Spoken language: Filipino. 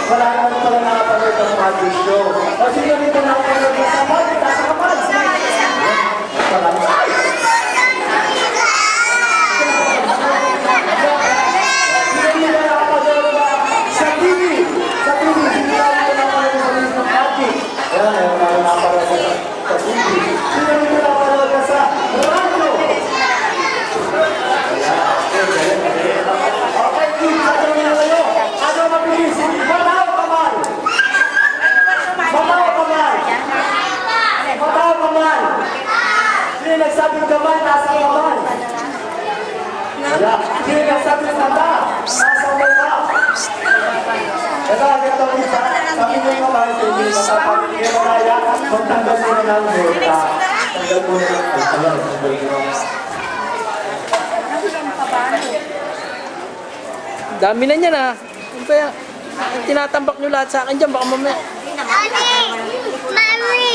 Wala naman pala nakapanood ng magic show. O sino dito nakapanood ng kapal? Taas ang kapal! Sino dito nakapanood sa TV? Sa TV, sino dito nakapanood ng magic? Yan, wala nakapanood sa TV. Sino dito nakapanood sa radyo? Okay, kids, ano nyo kayo? Ano mabilis? Mataw kamay! Mataw kamay! Mataw kamay! Sino nagsabing kamay? Nasa kamay! Wala. Sino nagsabing mata? Nasa mata! Ito, ganito kita. Sabi nyo kamay, hindi mata. Hindi mo kaya, magtanggal mo na ng mata. Tanggal mo na ng mata. Dami na niyan ah. Ano ba yan? Tinatambak nyo lahat sa akin dyan, baka mamaya. Mami! Mami!